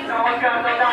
নমস্কার দাদা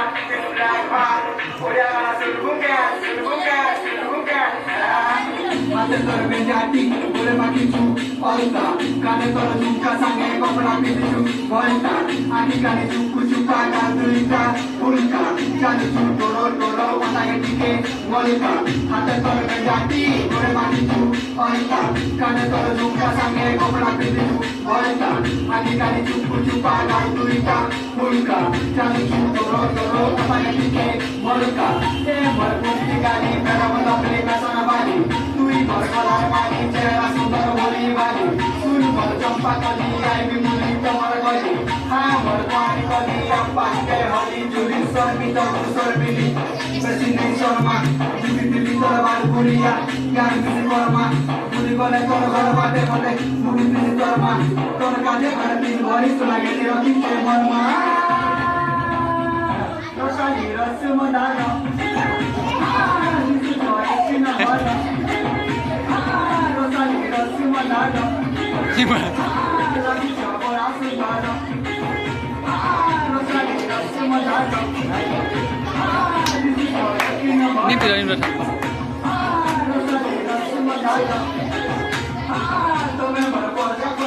হাতে তোর বেজাটি বলে মাখিছু অলতা কানে তোর ঝুমকা সাঙ্গে কপড়া পিঁধিছু ঘন্টা আনি কানে চুপু চুপা গাল দুইটা ফুলকা জানিছু তোর তোর মাথাকে দিকে গলিকা হাতে তোর বেজাটি বলে মাখিছু অলতা কানে তোর ঝুমকা সাঙ্গে কপড়া পিঁধিছু ঘন্টা আনি কানে চুপু চুপা গাল দুইটা ফুলকা জানিছু তোর তোর মাথাকে দিকে গলিকা এ মর কুস্তি গালি মেরা মতো প্লে মেসনা বালি তুই মর গলার মানি চেহারা সুন্দর বলি বালি তুই মর চম্পা কলি আইবি মুলি তোমার গলি হ্যাঁ মর পানি কলি আপাকে হলি জুলি সরবিত সরবিলি প্রেসিডেন্ট শর্মা জুলি দিলি তোর বার পুরিয়া জ্ঞান বিধি কর্মা তুই বলে তোর ঘর বাটে বলে মুলি দিলি তোর মা তোর কাজে ঘরে তিন ভরি লাগে নিরকিতে মর্মা রসালি রসমদানা Niti dah ini dah. Tomei uma